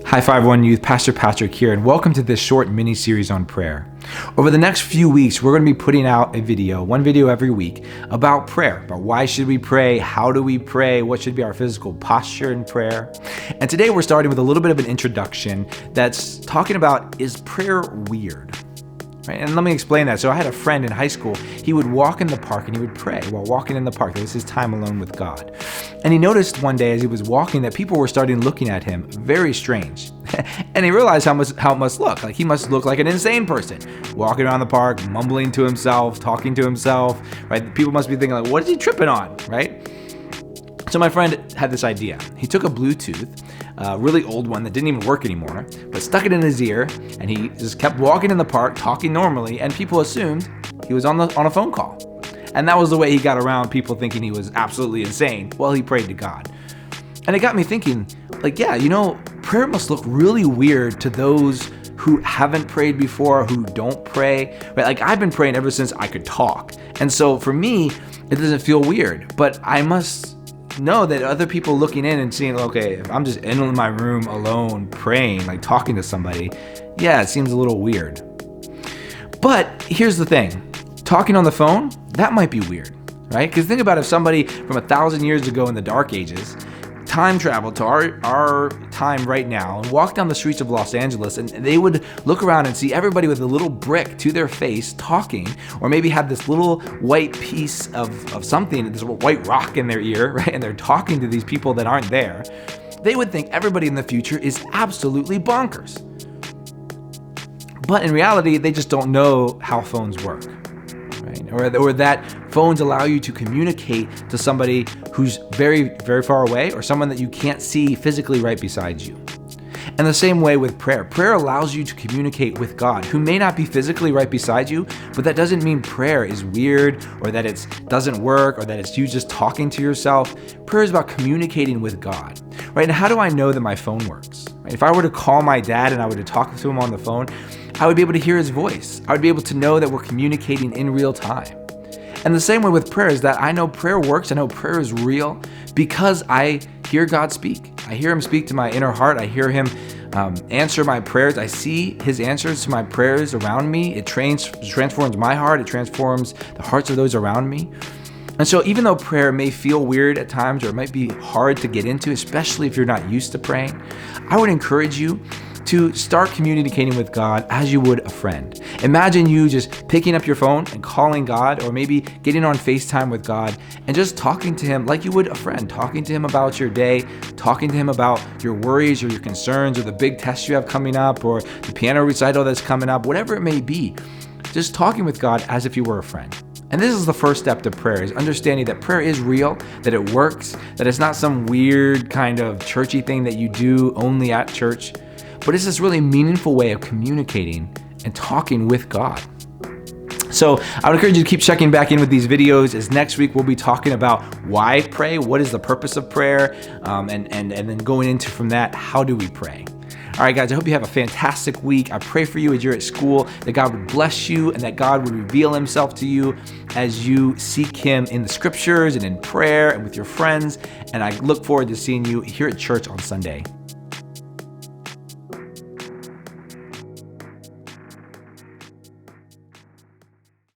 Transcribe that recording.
Hi, FiveOneYouth, Pastor Patrick here, and welcome to this short mini-series on prayer. Over the next few weeks, we're going to be putting out one video every week about prayer, about why should we pray, how do we pray, what should be our physical posture in prayer. And today we're starting with a little bit of an introduction that's talking about, is prayer weird? Right? And let me explain that. So I had a friend in high school. He would walk in the park and he would pray while walking in the park. It was his time alone with God. And he noticed one day as he was walking that people were starting looking at him very strange. And he realized how it must look. Like he must look like an insane person, walking around the park, mumbling to himself, talking to himself, right? People must be thinking like, what is he tripping on, right? So my friend had this idea. He took a Bluetooth, really old one that didn't even work anymore, but stuck it in his ear, and he just kept walking in the park, talking normally, and people assumed he was on a phone call. And that was the way he got around people thinking he was absolutely insane while he prayed to God. And it got me thinking, like, yeah, prayer must look really weird to those who haven't prayed before, who don't pray, right? Like I've been praying ever since I could talk. And so for me, it doesn't feel weird, but I must know that other people looking in and seeing, okay, if I'm just in my room alone praying, like talking to somebody, yeah, it seems a little weird. But here's the thing, talking on the phone, that might be weird, right? Because think about if somebody from 1,000 years ago in the Dark Ages time traveled to our time right now and walked down the streets of Los Angeles, and they would look around and see everybody with a little brick to their face talking, or maybe have this little white piece of something, this white rock in their ear, right? And they're talking to these people that aren't there. They would think everybody in the future is absolutely bonkers. But in reality, they just don't know how phones work. Right? Or that phones allow you to communicate to somebody who's very, very far away, or someone that you can't see physically right beside you. And the same way with prayer. Prayer allows you to communicate with God, who may not be physically right beside you, but that doesn't mean prayer is weird, or that it doesn't work, or that it's you just talking to yourself. Prayer is about communicating with God, right? And how do I know that my phone works? Right? If I were to call my dad and I were to talk to him on the phone, I would be able to hear his voice. I would be able to know that we're communicating in real time. And the same way with prayer is that I know prayer works, I know prayer is real because I hear God speak. I hear him speak to my inner heart. I hear him answer my prayers. I see his answers to my prayers around me. It transforms my heart. It transforms the hearts of those around me. And so even though prayer may feel weird at times, or it might be hard to get into, especially if you're not used to praying, I would encourage you to start communicating with God as you would a friend. Imagine you just picking up your phone and calling God, or maybe getting on FaceTime with God and just talking to him like you would a friend, talking to him about your day, talking to him about your worries or your concerns, or the big test you have coming up, or the piano recital that's coming up, whatever it may be. Just talking with God as if you were a friend. And this is the first step to prayer, is understanding that prayer is real, that it works, that it's not some weird kind of churchy thing that you do only at church, but it's this really meaningful way of communicating and talking with God. So I would encourage you to keep checking back in with these videos, as next week we'll be talking about why pray, what is the purpose of prayer, and then going into from that, how do we pray? All right, guys, I hope you have a fantastic week. I pray for you as you're at school, that God would bless you and that God would reveal himself to you as you seek him in the scriptures and in prayer and with your friends. And I look forward to seeing you here at church on Sunday.